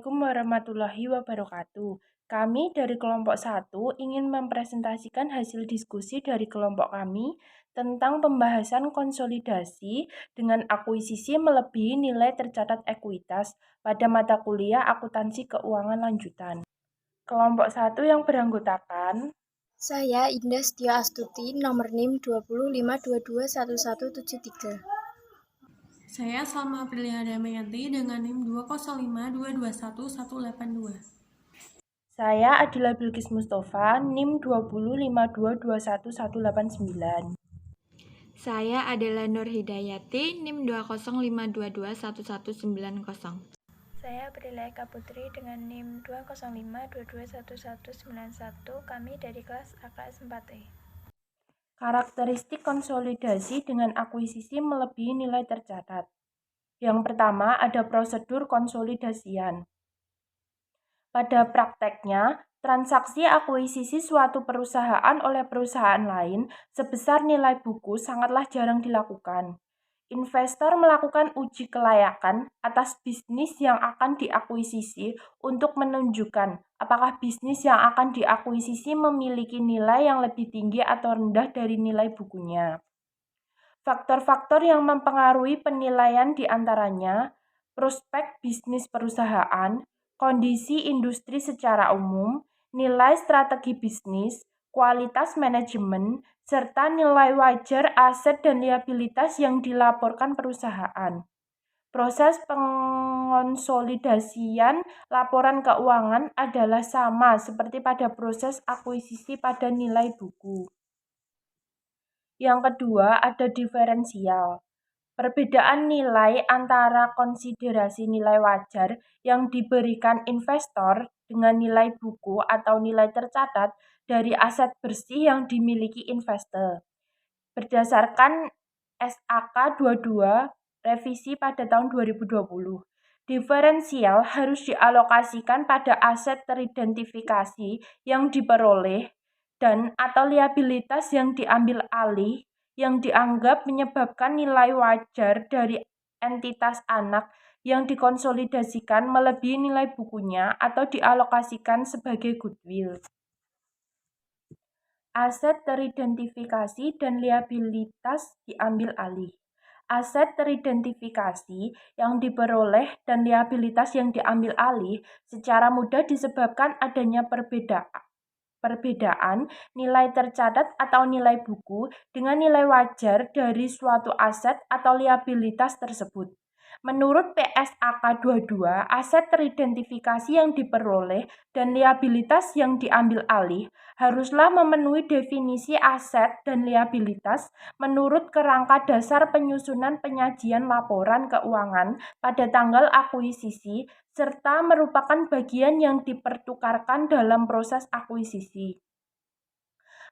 Assalamualaikum warahmatullahi wabarakatuh. Kami dari kelompok 1 ingin mempresentasikan hasil diskusi dari kelompok kami tentang pembahasan konsolidasi dengan akuisisi melebihi nilai tercatat ekuitas pada mata kuliah akuntansi keuangan lanjutan. Kelompok 1 yang beranggotakan Saya Indah Setia Astuti, nomor NIM 205221173. Saya Salma Aprilia Damayanti dengan NIM 205221182. Saya Adila Bilqis Mustafa, NIM 20522211189. Saya adalah Nur Hidayati, NIM 205221190. Saya Aprilia Eka Putri dengan NIM 205221191. Kami dari kelas AKS 4E. Karakteristik konsolidasi dengan akuisisi melebihi nilai tercatat. Yang pertama, ada prosedur konsolidasian. Pada prakteknya, transaksi akuisisi suatu perusahaan oleh perusahaan lain sebesar nilai buku sangatlah jarang dilakukan. Investor melakukan uji kelayakan atas bisnis yang akan diakuisisi untuk menunjukkan apakah bisnis yang akan diakuisisi memiliki nilai yang lebih tinggi atau rendah dari nilai bukunya. Faktor-faktor yang mempengaruhi penilaian diantaranya prospek bisnis perusahaan, kondisi industri secara umum, nilai strategi bisnis, kualitas manajemen, serta nilai wajar aset dan liabilitas yang dilaporkan perusahaan. Proses pengonsolidasian laporan keuangan adalah sama seperti pada proses akuisisi pada nilai buku. Yang kedua, ada diferensial. Perbedaan nilai antara konsiderasi nilai wajar yang diberikan investor dengan nilai buku atau nilai tercatat dari aset bersih yang dimiliki investor. Berdasarkan SAK 22 revisi pada tahun 2020, diferensial harus dialokasikan pada aset teridentifikasi yang diperoleh dan atau liabilitas yang diambil alih yang dianggap menyebabkan nilai wajar dari entitas anak yang dikonsolidasikan melebihi nilai bukunya atau dialokasikan sebagai goodwill. Aset teridentifikasi dan liabilitas diambil alih. Aset teridentifikasi yang diperoleh dan liabilitas yang diambil alih secara mudah disebabkan adanya perbedaan nilai tercatat atau nilai buku dengan nilai wajar dari suatu aset atau liabilitas tersebut. Menurut PSAK 22, aset teridentifikasi yang diperoleh dan liabilitas yang diambil alih haruslah memenuhi definisi aset dan liabilitas menurut kerangka dasar penyusunan penyajian laporan keuangan pada tanggal akuisisi serta merupakan bagian yang dipertukarkan dalam proses akuisisi.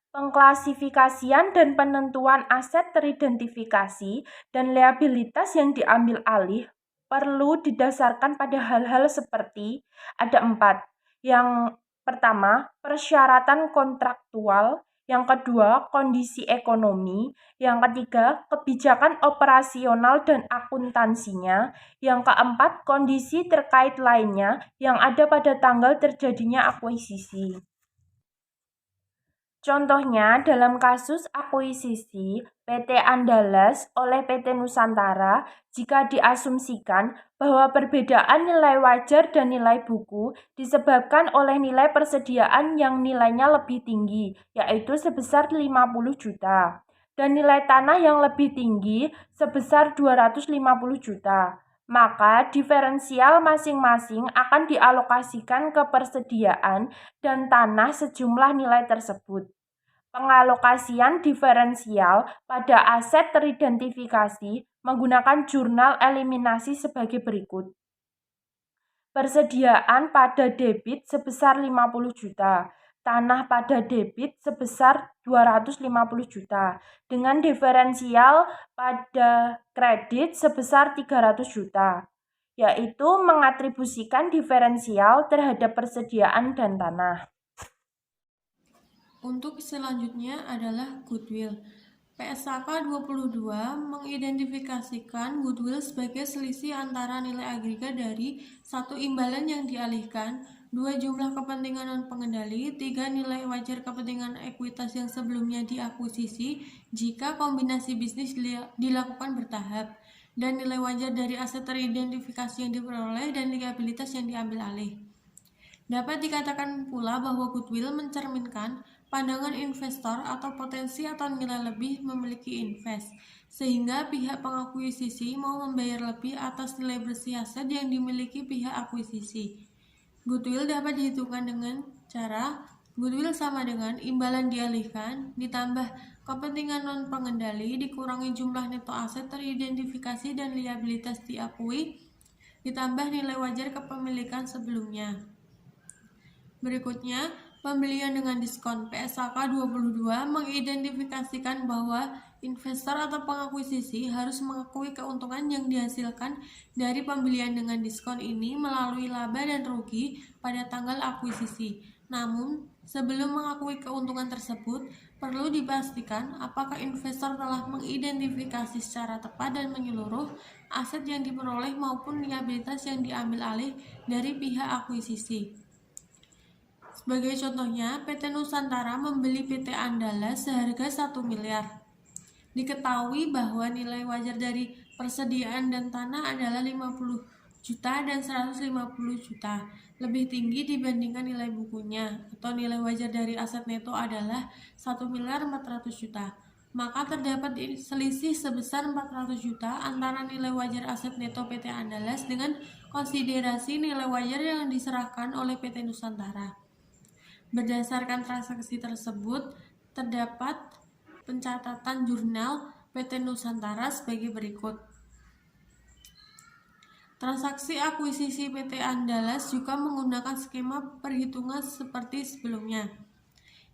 Pengklasifikasian dan penentuan aset teridentifikasi dan liabilitas yang diambil alih perlu didasarkan pada hal-hal seperti ada 4. Yang pertama, persyaratan kontraktual. Yang kedua, kondisi ekonomi. Yang ketiga, kebijakan operasional dan akuntansinya. Yang keempat, kondisi terkait lainnya yang ada pada tanggal terjadinya akuisisi. Contohnya, dalam kasus akuisisi PT Andalas oleh PT Nusantara, jika diasumsikan bahwa perbedaan nilai wajar dan nilai buku disebabkan oleh nilai persediaan yang nilainya lebih tinggi, yaitu sebesar 50 juta, dan nilai tanah yang lebih tinggi sebesar 250 juta. Maka diferensial masing-masing akan dialokasikan ke persediaan dan tanah sejumlah nilai tersebut. Pengalokasian diferensial pada aset teridentifikasi menggunakan jurnal eliminasi sebagai berikut. Persediaan pada debit sebesar 50 juta, tanah pada debit sebesar 250 juta, dengan diferensial pada kredit sebesar 300 juta, yaitu mengatribusikan diferensial terhadap persediaan dan tanah. Untuk selanjutnya adalah goodwill. PSAK 22 mengidentifikasikan goodwill sebagai selisih antara nilai agregat dari 1 imbalan yang dialihkan, 2 jumlah kepentingan non-pengendali, 3 nilai wajar kepentingan ekuitas yang sebelumnya diakuisisi jika kombinasi bisnis dilakukan bertahap, dan nilai wajar dari aset teridentifikasi yang diperoleh dan liabilitas yang diambil alih. Dapat dikatakan pula bahwa goodwill mencerminkan pandangan investor atau potensi atau nilai lebih memiliki invest, sehingga pihak pengakuisisi mau membayar lebih atas nilai bersih aset yang dimiliki pihak akuisisi. Goodwill dapat dihitungkan dengan cara goodwill sama dengan imbalan dialihkan ditambah kepentingan non-pengendali dikurangi jumlah neto aset teridentifikasi dan liabilitas diakui ditambah nilai wajar kepemilikan sebelumnya. Berikutnya, pembelian dengan diskon. PSAK 22 mengidentifikasikan bahwa investor atau pengakuisisi harus mengakui keuntungan yang dihasilkan dari pembelian dengan diskon ini melalui laba dan rugi pada tanggal akuisisi. Namun, sebelum mengakui keuntungan tersebut, perlu dipastikan apakah investor telah mengidentifikasi secara tepat dan menyeluruh aset yang diperoleh maupun liabilitas yang diambil alih dari pihak akuisisi. Sebagai contohnya, PT Nusantara membeli PT Andalas seharga 1 miliar. Diketahui bahwa nilai wajar dari persediaan dan tanah adalah 50 juta dan 150 juta, lebih tinggi dibandingkan nilai bukunya, atau nilai wajar dari aset neto adalah 1 miliar 400 juta. Maka terdapat selisih sebesar 400 juta antara nilai wajar aset neto PT Andalas dengan konsiderasi nilai wajar yang diserahkan oleh PT Nusantara. Berdasarkan transaksi tersebut, terdapat pencatatan jurnal PT Nusantara sebagai berikut. Transaksi akuisisi PT Andalas juga menggunakan skema perhitungan seperti sebelumnya.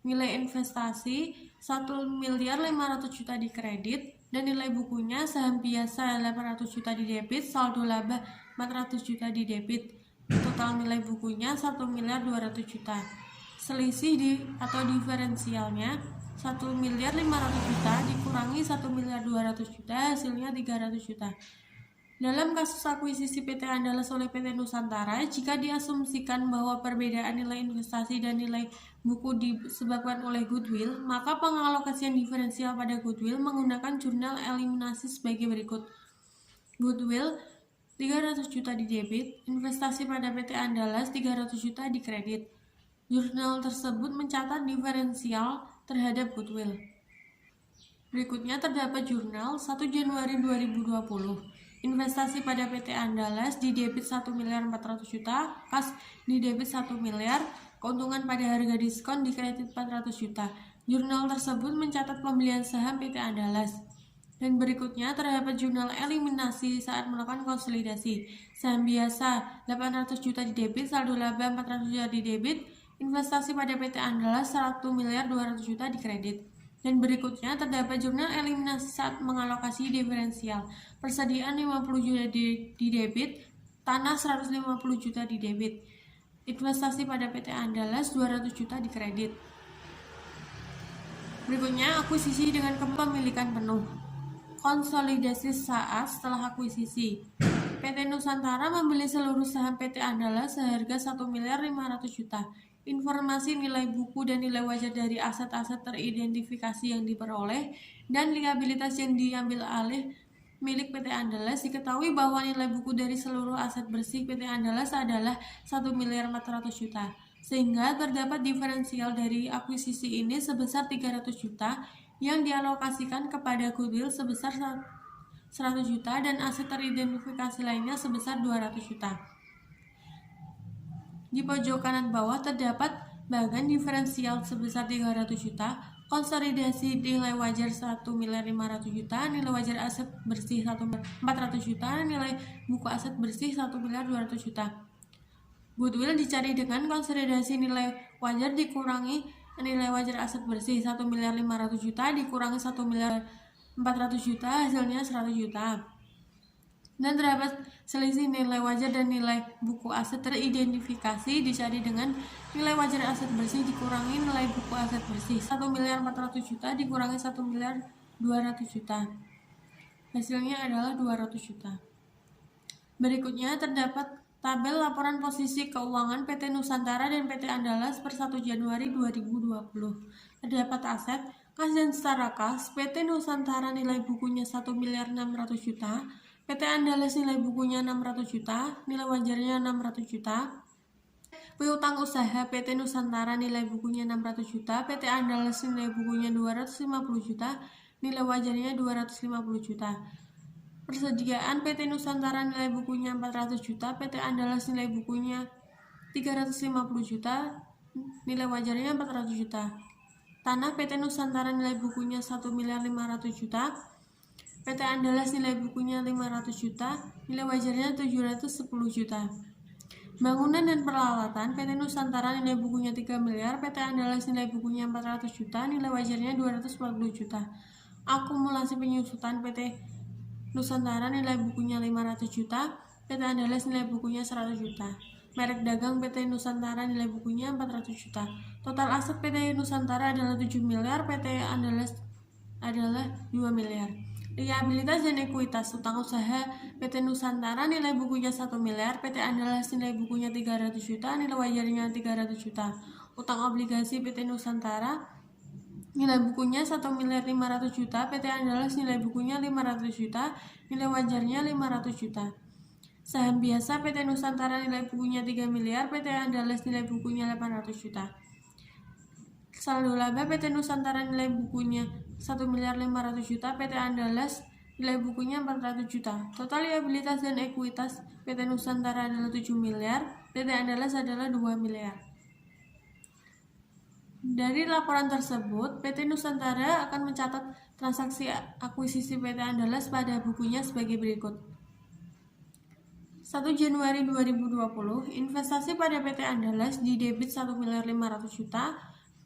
Nilai investasi 1 miliar 500 juta di kredit dan nilai bukunya saham biasa 800 juta di debit, saldo laba 400 juta di debit. Total nilai bukunya 1 miliar 200 juta. Selisih atau diferensialnya 1 miliar 500 juta dikurangi 1 miliar 200 juta hasilnya 300 juta. Dalam kasus akuisisi PT Andalas oleh PT Nusantara, jika diasumsikan bahwa perbedaan nilai investasi dan nilai buku disebabkan oleh goodwill, maka pengalokasian diferensial pada goodwill menggunakan jurnal eliminasi sebagai berikut. Goodwill 300 juta di debit, investasi pada PT Andalas 300 juta di kredit. Jurnal tersebut mencatat diferensial terhadap goodwill. Berikutnya terdapat jurnal 1 Januari 2020. Investasi pada PT Andalas di debit 1 miliar 400 juta, kas di debit 1 miliar, keuntungan pada harga diskon di kredit 400 juta. Jurnal tersebut mencatat pembelian saham PT Andalas. Dan berikutnya terdapat jurnal eliminasi saat melakukan konsolidasi. Saham biasa 800 juta di debit, saldo laba 400 juta di debit. Investasi pada PT Andalas 1 miliar 200 juta di kredit. Dan berikutnya terdapat jurnal eliminasi saat mengalokasi diferensial. Persediaan 50 juta di debit, tanah 150 juta di debit. Investasi pada PT Andalas 200 juta di kredit. Berikutnya akuisisi dengan kepemilikan penuh. Konsolidasi saat setelah akuisisi. PT Nusantara membeli seluruh saham PT Andalas seharga 1 miliar 500 juta. Informasi nilai buku dan nilai wajar dari aset-aset teridentifikasi yang diperoleh dan liabilitas yang diambil alih milik PT Andalas, diketahui bahwa nilai buku dari seluruh aset bersih PT Andalas adalah 1 miliar 400 juta. Sehingga terdapat diferensial dari akuisisi ini sebesar 300 juta yang dialokasikan kepada goodwill sebesar 100 juta dan aset teridentifikasi lainnya sebesar 200 juta. Di pojok kanan bawah terdapat bagian diferensial sebesar 300 juta, konsolidasi nilai wajar 1 miliar 500 juta, nilai wajar aset bersih 400 juta, nilai buku aset bersih 1 miliar 200 juta. Goodwill dicari dengan konsolidasi nilai wajar dikurangi nilai wajar aset bersih 1 miliar 500 juta dikurangi 1 miliar 400 juta hasilnya 100 juta. Dan terdapat selisih nilai wajar dan nilai buku aset teridentifikasi dicari dengan nilai wajar aset bersih dikurangi nilai buku aset bersih 1 miliar 400 juta dikurangi 1 miliar 200 juta. Hasilnya adalah 200 juta. Berikutnya terdapat tabel laporan posisi keuangan PT Nusantara dan PT Andalas per 1 Januari 2020. Terdapat aset kas dan setara kas. PT Nusantara nilai bukunya 1.600.000.000 juta, PT Andalas nilai bukunya 600 juta, nilai wajarnya 600 juta. Piutang usaha PT Nusantara nilai bukunya 600 juta, PT Andalas nilai bukunya 250 juta, nilai wajarnya 250 juta. Persediaan PT Nusantara nilai bukunya 400 juta, PT Andalas nilai bukunya 350 juta, nilai wajarnya 400 juta. Tanah PT Nusantara nilai bukunya 1.500.000.000 juta, PT Andalas nilai bukunya 500 juta, nilai wajarnya 710 juta. Bangunan dan peralatan PT Nusantara nilai bukunya 3 miliar, PT Andalas nilai bukunya 400 juta, nilai wajarnya 240 juta. Akumulasi penyusutan PT Nusantara nilai bukunya 500 juta, PT Andalas nilai bukunya 100 juta. Merek dagang PT Nusantara nilai bukunya 400 juta. Total aset PT Nusantara adalah 7 miliar, PT Andalas adalah 2 miliar. Liabilitas dan ekuitas utang usaha PT Nusantara nilai bukunya 1 miliar, PT Andalas nilai bukunya 300 juta, nilai wajarnya 300 juta. Utang obligasi PT Nusantara nilai bukunya 1.500.000.000 juta, PT Andalas nilai bukunya 500 juta, nilai wajarnya 500 juta. Saham biasa PT Nusantara nilai bukunya 3 miliar, PT Andalas nilai bukunya 800 juta. Saldo laba PT Nusantara nilai bukunya 1.500.000.000 juta, PT Andalas nilai bukunya 400 juta. Total liabilitas dan ekuitas PT Nusantara adalah 7 miliar, PT Andalas adalah 2 miliar. Dari laporan tersebut, PT Nusantara akan mencatat transaksi akuisisi PT Andalas pada bukunya sebagai berikut. 1 Januari 2020, investasi pada PT Andalas di debit 1.500.000 juta,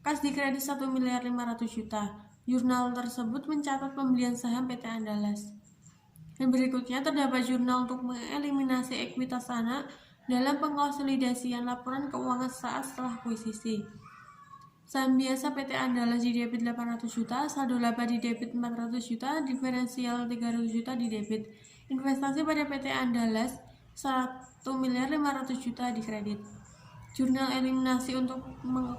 kas di kredit 1.500.000 juta. Jurnal tersebut mencatat pembelian saham PT Andalas. Dan berikutnya terdapat jurnal untuk mengeliminasi ekuitas anak dalam pengkonsolidasian laporan keuangan saat setelah akuisisi. Saham biasa PT Andalas di debit 800 juta, saldo laba di debit 400 juta, diferensial 300 juta di debit. Investasi pada PT Andalas 1.500.000 juta di kredit. Jurnal eliminasi untuk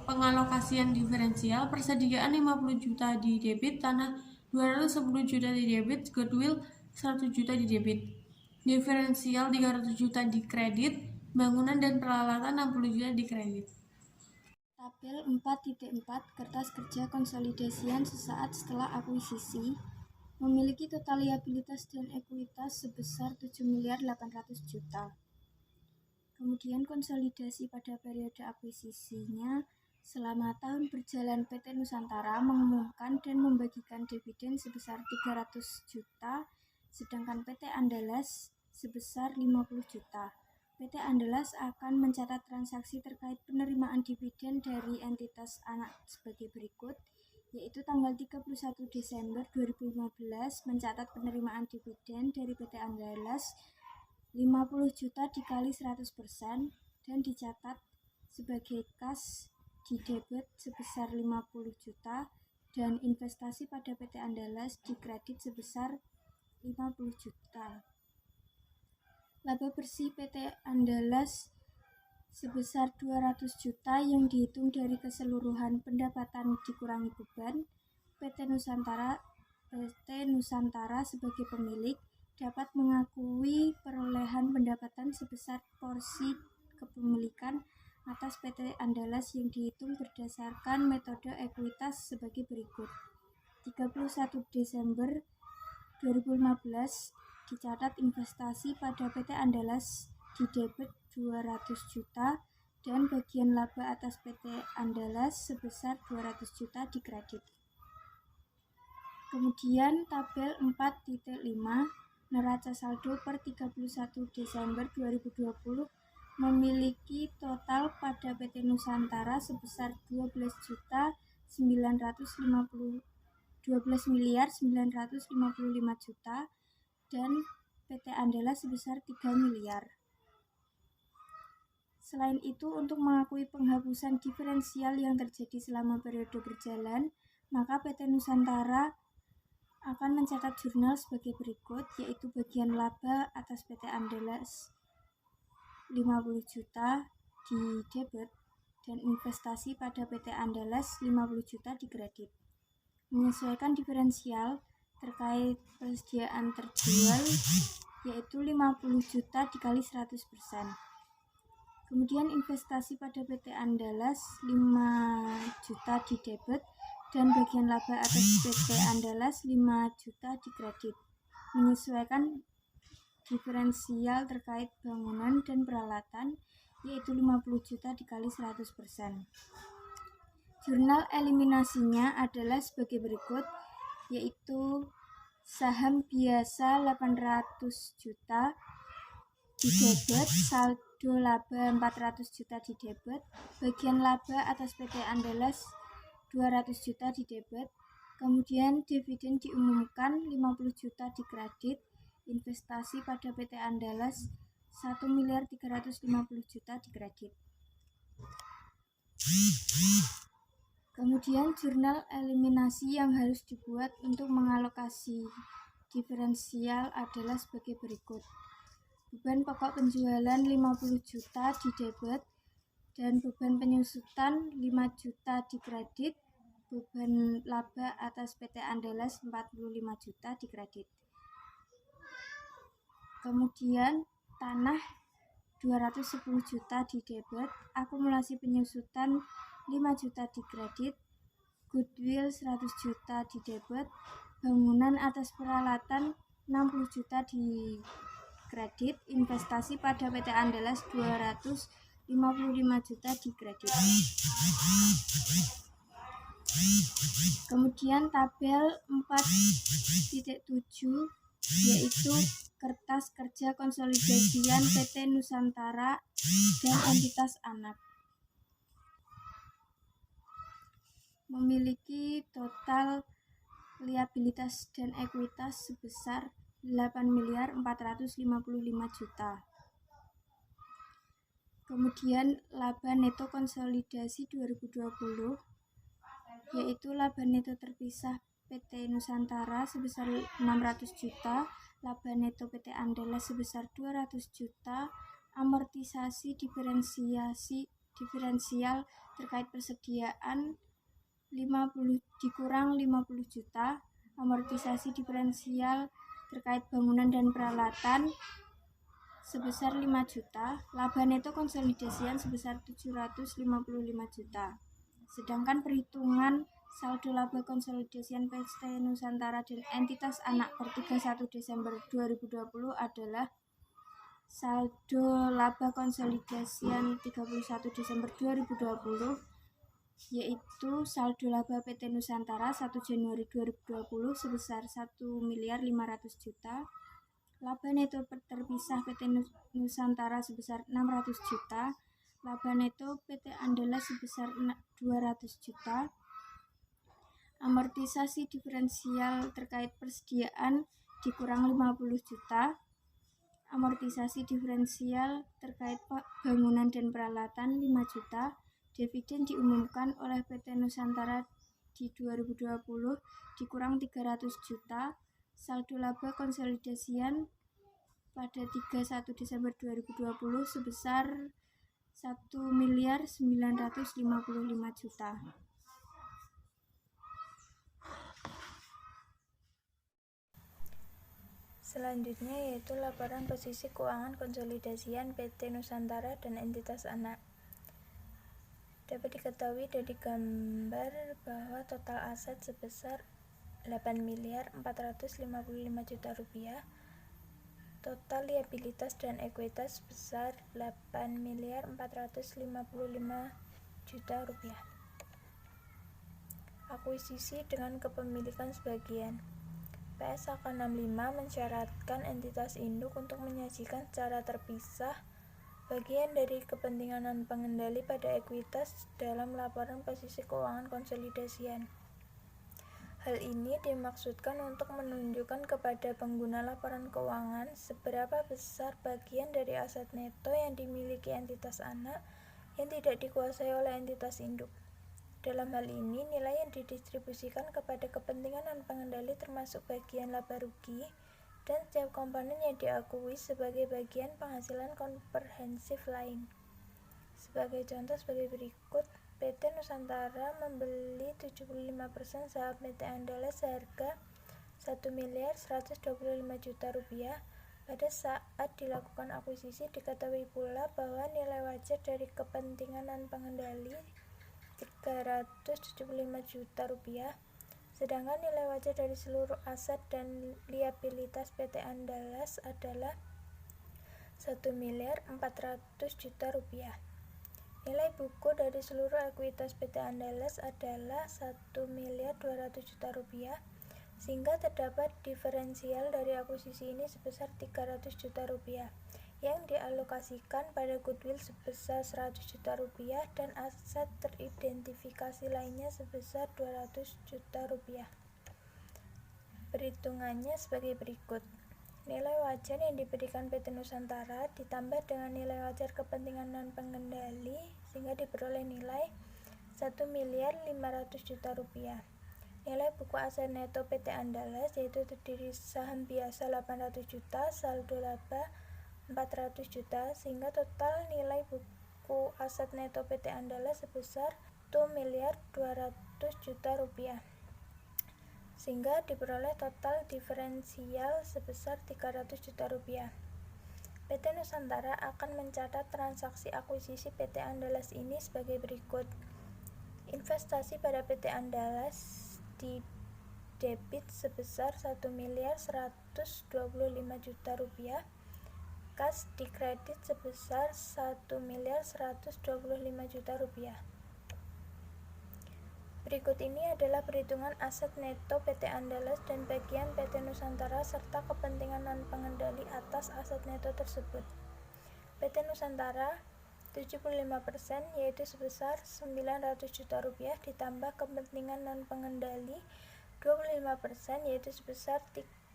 pengalokasian diferensial, persediaan 50 juta di debit, tanah 210 juta di debit, goodwill 100 juta di debit. Diferensial 300 juta di kredit, bangunan dan peralatan 60 juta di kredit. Tabel 4.4 kertas kerja konsolidasian sesaat setelah akuisisi memiliki total liabilitas dan ekuitas sebesar 7.800.000 juta. Kemudian konsolidasi pada periode akuisisinya selama tahun berjalan PT Nusantara mengumumkan dan membagikan dividen sebesar 300 juta, sedangkan PT Andalas sebesar 50 juta. PT Andalas akan mencatat transaksi terkait penerimaan dividen dari entitas anak sebagai berikut, yaitu tanggal 31 Desember 2015 mencatat penerimaan dividen dari PT Andalas 50 juta dikali 100% dan dicatat sebagai kas di debit sebesar 50 juta dan investasi pada PT Andalas di kredit sebesar 50 juta. Laba bersih PT Andalas sebesar 200 juta yang dihitung dari keseluruhan pendapatan dikurangi beban. PT Nusantara sebagai pemilik dapat mengakui perolehan pendapatan sebesar porsi kepemilikan atas PT Andalas yang dihitung berdasarkan metode ekuitas sebagai berikut. 31 Desember 2015 dicatat investasi pada PT Andalas di debit 200 juta dan bagian laba atas PT Andalas sebesar 200 juta di kredit. Kemudian tabel 4.5 neraca saldo per 31 Desember 2020 memiliki total pada PT Nusantara sebesar 12.955 juta dan PT Andalas sebesar 3 miliar. Selain itu, untuk mengakui penghapusan diferensial yang terjadi selama periode berjalan, maka PT Nusantara akan mencatat jurnal sebagai berikut, yaitu bagian laba atas PT Andalas 50 juta di debit dan investasi pada PT Andalas 50 juta di kredit. Menyesuaikan diferensial terkait persediaan terjual, yaitu 50 juta dikali 100%. Kemudian investasi pada PT Andalas 5 juta di debit dan bagian laba atas PT Andalas 5 juta di kredit. Menyesuaikan diferensial terkait bangunan dan peralatan, yaitu 50 juta dikali 100%. Jurnal eliminasinya adalah sebagai berikut, yaitu saham biasa 800 juta di debit, saldo laba 400 juta di debit, bagian laba atas PT Andalas 200 juta di debit, kemudian dividen diumumkan 50 juta di kredit, investasi pada PT Andalas 1.350 juta di kredit. Kemudian jurnal eliminasi yang harus dibuat untuk mengalokasi diferensial adalah sebagai berikut. Beban pokok penjualan 50 juta di debit dan beban penyusutan 5 juta di kredit, beban laba atas PT Andalas 45 juta di kredit. Kemudian tanah 210 juta di debit, akumulasi penyusutan 5 juta di kredit, goodwill 100 juta di debit, bangunan atas peralatan 60 juta di kredit, investasi pada PT Andalas 255 juta di kredit. Kemudian tabel 4.7 yaitu kertas kerja konsolidasian PT Nusantara dan entitas anak. Memiliki total liabilitas dan ekuitas sebesar 8.455 juta. Kemudian laba neto konsolidasi 2020 yaitu laba neto terpisah PT Nusantara sebesar 600 juta, laba neto PT Andalas sebesar 200 juta, amortisasi diferensial terkait persediaan 50 dikurang 50 juta, amortisasi diferensial terkait bangunan dan peralatan sebesar 5 juta, laba neto konsolidasian sebesar 755 juta. Sedangkan perhitungan saldo laba konsolidasian PT Nusantara dan entitas anak per 31 Desember 2020 adalah saldo laba konsolidasian 31 Desember 2020 yaitu saldo laba PT Nusantara 1 Januari 2020 sebesar 1.500 juta, laba neto terpisah PT Nusantara sebesar 600 juta, laba neto PT Andalas sebesar 200 juta, amortisasi diferensial terkait persediaan dikurang 50 juta, amortisasi diferensial terkait bangunan dan peralatan 5 juta, dividen diumumkan oleh PT Nusantara di 2020 dikurang 300 juta, saldo laba konsolidasian pada 31 Desember 2020 sebesar 1.955 juta. Selanjutnya yaitu laporan posisi keuangan konsolidasian PT Nusantara dan entitas anak. Dapat diketahui dari gambar bahwa total aset sebesar 8.455 juta rupiah, total liabilitas dan ekuitas sebesar 8.455 juta rupiah. Akuisisi dengan kepemilikan sebagian. PSAK 65 mensyaratkan entitas induk untuk menyajikan secara terpisah bagian dari kepentingan non-pengendali pada ekuitas dalam laporan posisi keuangan konsolidasian. Hal ini dimaksudkan untuk menunjukkan kepada pengguna laporan keuangan seberapa besar bagian dari aset neto yang dimiliki entitas anak yang tidak dikuasai oleh entitas induk. Dalam hal ini, nilai yang didistribusikan kepada kepentingan dan pengendali termasuk bagian laba rugi dan setiap komponen yang diakui sebagai bagian penghasilan komprehensif lain. Sebagai contoh sebagai berikut, PT Nusantara membeli 75% saham PT Andalas seharga Rp1.125.000.000. Pada saat dilakukan akuisisi, diketahui pula bahwa nilai wajar dari kepentingan dan pengendali Rp375.000.000, sedangkan nilai wajar dari seluruh aset dan liabilitas PT Andalas adalah Rp1.400.000.000. Nilai buku dari seluruh ekuitas PT Andalas adalah Rp1.200.000.000, sehingga terdapat diferensial dari akuisisi ini sebesar Rp300.000.000 yang dialokasikan pada goodwill sebesar Rp100.000.000 dan aset teridentifikasi lainnya sebesar Rp200.000.000. Perhitungannya sebagai berikut. Nilai wajar yang diberikan PT Nusantara ditambah dengan nilai wajar kepentingan dan pengendali sehingga diperoleh nilai Rp1.500.000.000. Nilai buku aset neto PT Andalas yaitu terdiri saham biasa Rp800 juta, saldo laba Rp400 juta, sehingga total nilai buku aset neto PT Andalas sebesar Rp1.200.000.000, sehingga diperoleh total diferensial sebesar Rp300.000.000. PT Nusantara akan mencatat transaksi akuisisi PT Andalas ini sebagai berikut. Investasi pada PT Andalas di debit sebesar Rp1.125.000.000, kas di kredit sebesar Rp1.125.000.000. Berikut ini adalah perhitungan aset neto PT Andalas dan bagian PT Nusantara serta kepentingan dan pengendali atas aset neto tersebut. PT Nusantara 75% yaitu sebesar Rp900 juta ditambah kepentingan dan pengendali 25% yaitu sebesar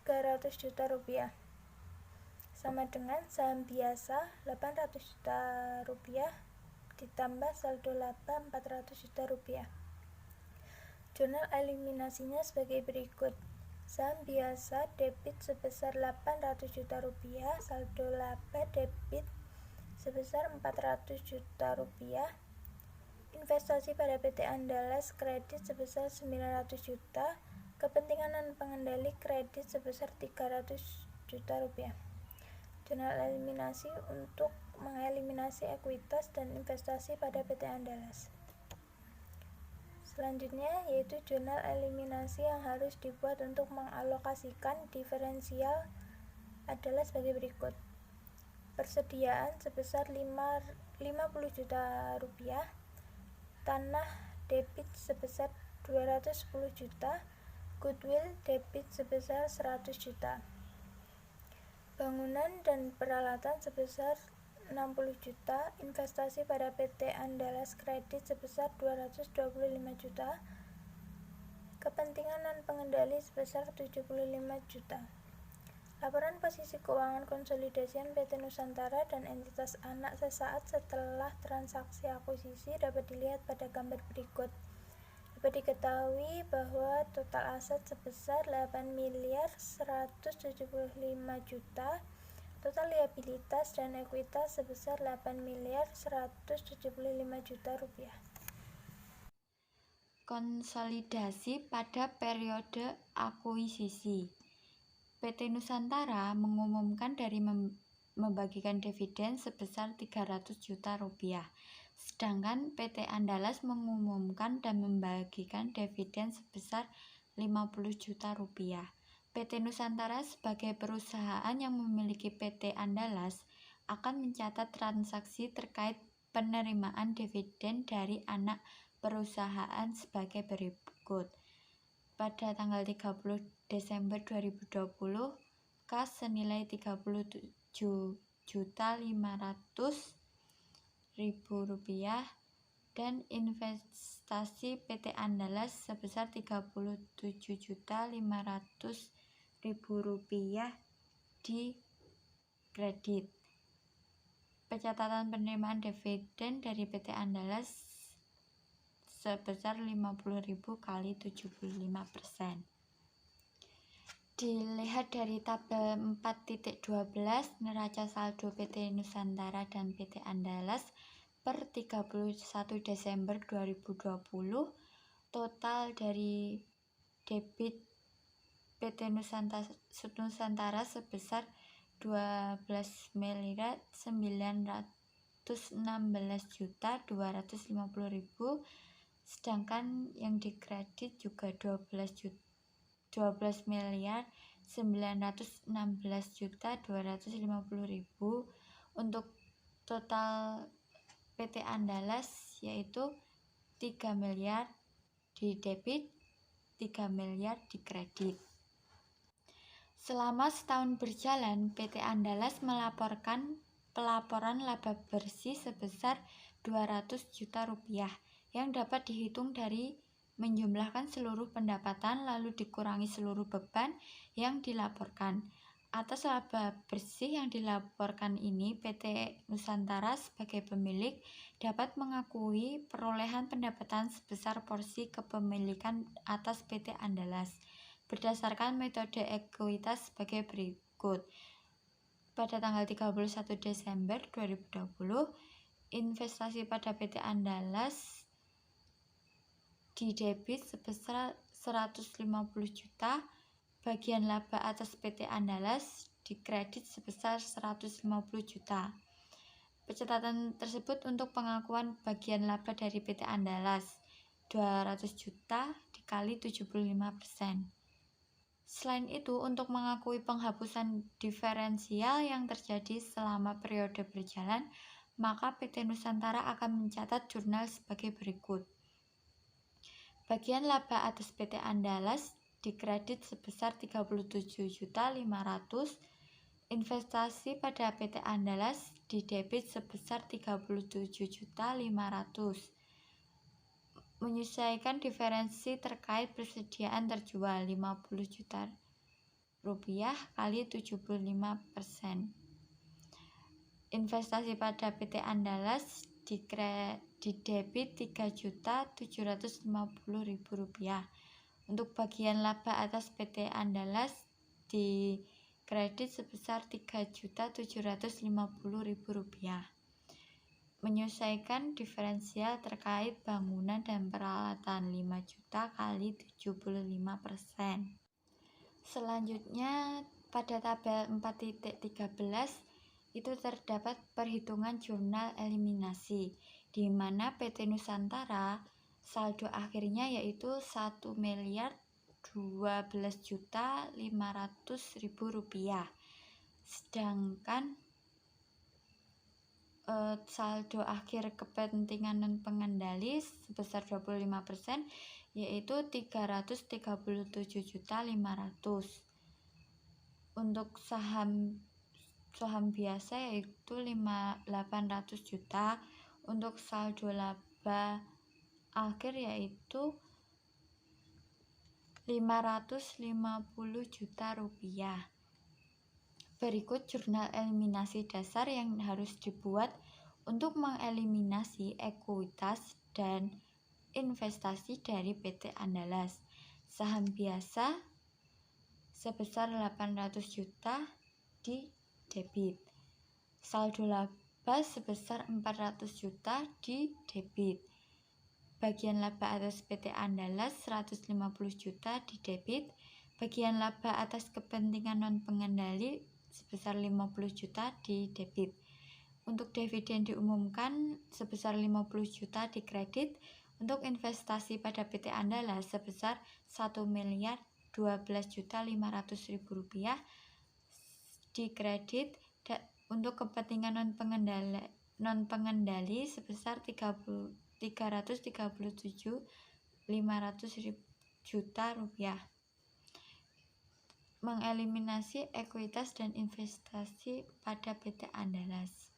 Rp300 juta, sama dengan saham biasa Rp800 juta ditambah saldo laba Rp400 juta. Jurnal eliminasinya sebagai berikut. Saham biasa debit sebesar Rp800 juta, saldo laba debit sebesar Rp400 juta. Investasi pada PT Andalas kredit sebesar Rp900 juta, kepentingan dan pengendali kredit sebesar Rp300 juta. Jurnal eliminasi untuk mengeliminasi ekuitas dan investasi pada PT Andalas. Selanjutnya yaitu jurnal eliminasi yang harus dibuat untuk mengalokasikan diferensial adalah sebagai berikut. Persediaan sebesar Rp50 juta, tanah debit sebesar Rp210 juta, goodwill debit sebesar Rp100 juta, bangunan dan peralatan sebesar Rp60 juta, investasi pada PT Andalas kredit sebesar Rp225 juta, kepentingan dan pengendali sebesar Rp75 juta. Laporan posisi keuangan konsolidasian PT Nusantara dan entitas anak sesaat setelah transaksi akuisisi dapat dilihat pada gambar berikut. Dapat diketahui bahwa total aset sebesar Rp8.175.000.000, total liabilitas dan ekuitas sebesar Rp8.175.000.000. Konsolidasi pada periode akuisisi. PT Nusantara mengumumkan dari membagikan dividen sebesar Rp300 juta, sedangkan PT Andalas mengumumkan dan membagikan dividen sebesar Rp50 juta. PT Nusantara sebagai perusahaan yang memiliki PT Andalas akan mencatat transaksi terkait penerimaan dividen dari anak perusahaan sebagai berikut. Pada tanggal 30 Desember 2020, kas senilai Rp37.500.000 dan investasi PT Andalas sebesar Rp37.500.000 di kredit. Pencatatan penerimaan dividen dari PT Andalas sebesar 50.000 kali 75%. Dilihat dari tabel 4.12 neraca saldo PT Nusantara dan PT Andalas per 31 Desember 2020, total dari debit PT Nusantara sebesar 12.916.250.000, sedangkan yang dikredit juga 12.916.250.000. Untuk total PT Andalas yaitu 3 miliar di debit, 3 miliar di kredit. Selama setahun berjalan, PT Andalas melaporkan pelaporan laba bersih sebesar 200 juta rupiah yang dapat dihitung dari menjumlahkan seluruh pendapatan lalu dikurangi seluruh beban yang dilaporkan. Atas laba bersih yang dilaporkan ini, PT Nusantara sebagai pemilik dapat mengakui perolehan pendapatan sebesar porsi kepemilikan atas PT Andalas berdasarkan metode ekuitas sebagai berikut. Pada tanggal 31 Desember 2020, investasi pada PT Andalas di debit sebesar 150 juta, bagian laba atas PT Andalas di kredit sebesar 150 juta. Pencatatan tersebut untuk pengakuan bagian laba dari PT Andalas 200 juta dikali 75%. Selain itu, untuk mengakui penghapusan diferensial yang terjadi selama periode berjalan, maka PT Nusantara akan mencatat jurnal sebagai berikut. Bagian laba atas PT Andalas dikredit sebesar 37.500.000, investasi pada PT Andalas di debit sebesar 37.500.000. Menyesuaikan diferensi terkait persediaan terjual 50 juta rupiah kali 75%. Investasi pada PT Andalas di debit 3.750.000 rupiah. Untuk bagian laba atas PT Andalas di kredit sebesar 3.750.000 rupiah. Menyesuaikan diferensial terkait bangunan dan peralatan 5 juta kali 75%. Selanjutnya pada tabel 4.13 itu terdapat perhitungan jurnal eliminasi, di mana PT Nusantara saldo akhirnya yaitu 1.012.500.000 rupiah, sedangkan saldo akhir kepentingan non pengendali sebesar 25% yaitu 337.500. Untuk saham biasa yaitu 800 juta. Untuk saldo laba akhir yaitu 550 juta rupiah. Berikut jurnal eliminasi dasar yang harus dibuat untuk mengeliminasi ekuitas dan investasi dari PT Andalas. Saham biasa sebesar 800 juta di debit. Saldo laba sebesar 400 juta di debit. Bagian laba atas PT Andalas 150 juta di debit. Bagian laba atas kepentingan non pengendali sebesar 50 juta di debit. Untuk dividen diumumkan sebesar 50 juta di kredit. Untuk investasi pada PT Andalas sebesar 1.012.500.000 rupiah di kredit. Untuk kepentingan non pengendali sebesar 337.500 juta rupiah. Mengeliminasi ekuitas dan investasi pada PT Andalas.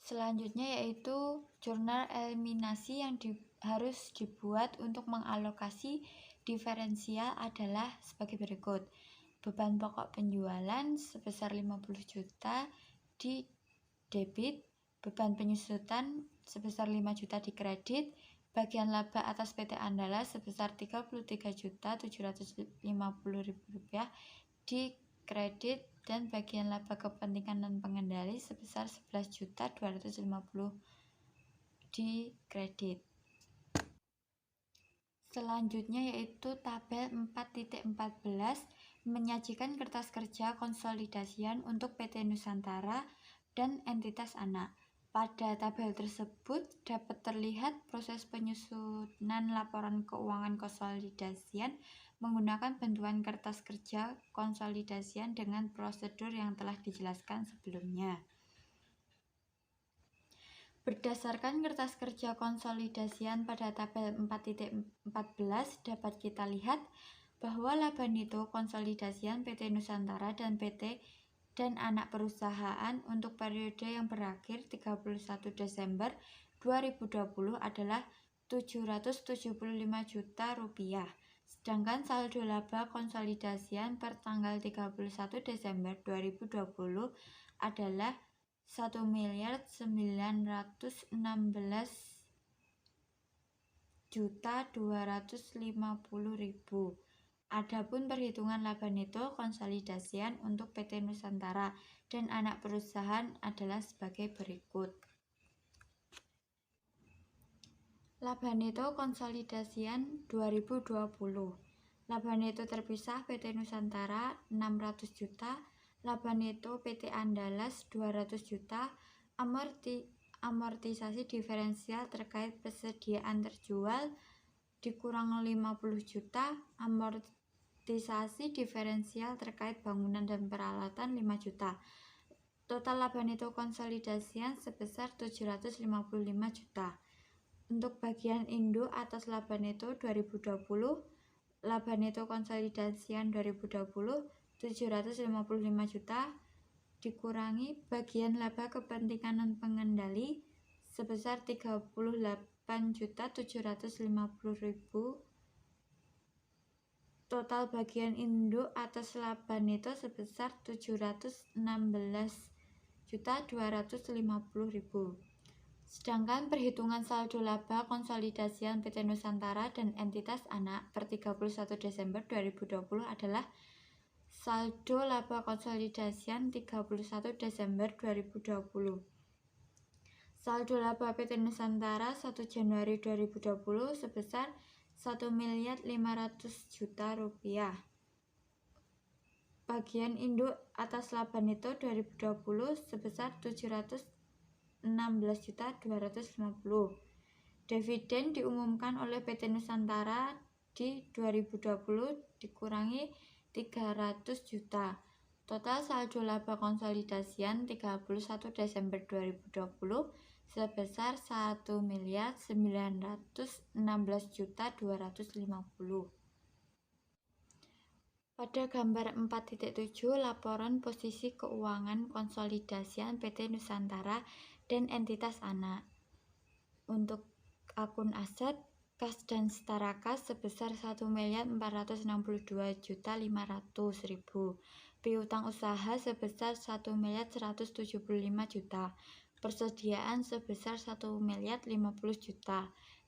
Selanjutnya yaitu jurnal eliminasi yang harus dibuat untuk mengalokasi diferensial adalah sebagai berikut. Beban pokok penjualan sebesar 50 juta di debit, beban penyusutan sebesar 5 juta di kredit, Bagian laba atas PT Andalas sebesar Rp33.750.000 di kredit dan bagian laba kepentingan non pengendali sebesar Rp11.250.000 di kredit. Selanjutnya yaitu tabel 4.14 menyajikan kertas kerja konsolidasian untuk PT Nusantara dan entitas anak. Pada tabel tersebut dapat terlihat proses penyusunan laporan keuangan konsolidasian menggunakan bantuan kertas kerja konsolidasian dengan prosedur yang telah dijelaskan sebelumnya. Berdasarkan kertas kerja konsolidasian pada tabel 4.14 dapat kita lihat bahwa laba neto konsolidasian PT Nusantara dan PT dan anak perusahaan untuk periode yang berakhir 31 Desember 2020 adalah Rp775 juta, sedangkan saldo laba konsolidasian per tanggal 31 Desember 2020 adalah Rp1.919.250.000. Adapun perhitungan laba neto konsolidasian untuk PT Nusantara dan anak perusahaan adalah sebagai berikut. Laba neto konsolidasian 2020. Laba neto terpisah PT Nusantara 600 juta, laba neto PT Andalas 200 juta, amortisasi diferensial terkait persediaan terjual dikurang 50 juta, amortisasi diferensial terkait bangunan dan peralatan 5 juta. Total laba neto konsolidasian sebesar 755 juta. Untuk bagian induk atas laba neto 2020, laba neto konsolidasian 2020 755 juta dikurangi bagian laba kepentingan non pengendali sebesar 38.750.000. Total bagian induk atas laba neto sebesar 716.250.000. Sedangkan perhitungan saldo laba konsolidasian PT Nusantara dan entitas anak per 31 Desember 2020 adalah saldo laba konsolidasian 31 Desember 2020. Saldo laba PT Nusantara 1 Januari 2020 sebesar Rp1.500.000.000. Bagian induk atas laba neto 2020 sebesar Rp716.250.000. Dividen diumumkan oleh PT Nusantara di 2020 dikurangi 300 juta. Total saldo laba konsolidasian 31 Desember 2020 sebesar Rp1.916.250.000. Pada gambar 4.7 laporan posisi keuangan konsolidasian PT Nusantara dan entitas anak. Untuk akun aset, kas dan setara kas sebesar Rp1.462.500.000. Piutang usaha sebesar Rp1.175.000.000. Persediaan sebesar Rp1.050.000.000.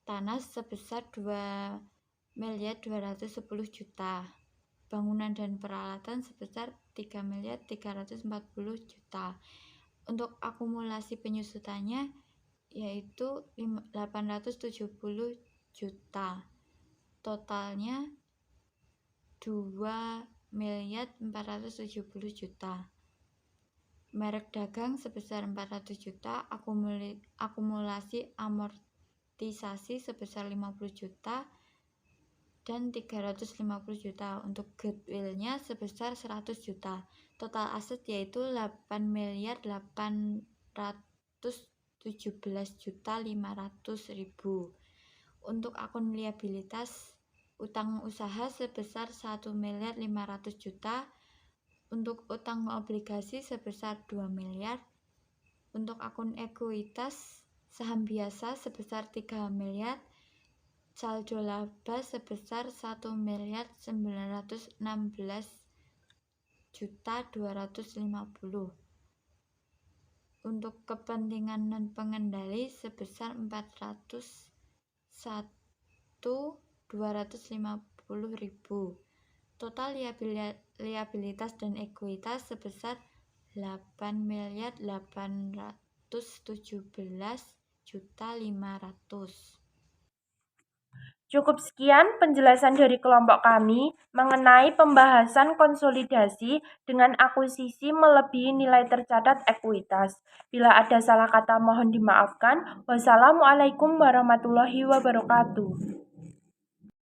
Tanah sebesar Rp2.210.000.000. Bangunan dan peralatan sebesar Rp3.340.000.000. Untuk akumulasi penyusutannya yaitu Rp870 juta. Totalnya Rp2.470 juta. Merek dagang sebesar 400 juta, akumulasi amortisasi sebesar 50 juta dan 350 juta. Untuk goodwill-nya sebesar 100 juta. Total aset yaitu Rp8.417.500.000. Untuk akun liabilitas utang usaha sebesar Rp1.500.000 juta. Untuk utang obligasi sebesar Rp2 miliar. Untuk akun ekuitas saham biasa sebesar Rp3 miliar. Saldo laba sebesar Rp1.916.250.000. Untuk kepentingan non pengendali sebesar Rp400 1.250.000. Total liabilitas dan ekuitas sebesar 8.817.500.000. Cukup sekian penjelasan dari kelompok kami mengenai pembahasan konsolidasi dengan akuisisi melebihi nilai tercatat ekuitas. Bila ada salah kata mohon dimaafkan. Wassalamualaikum warahmatullahi wabarakatuh.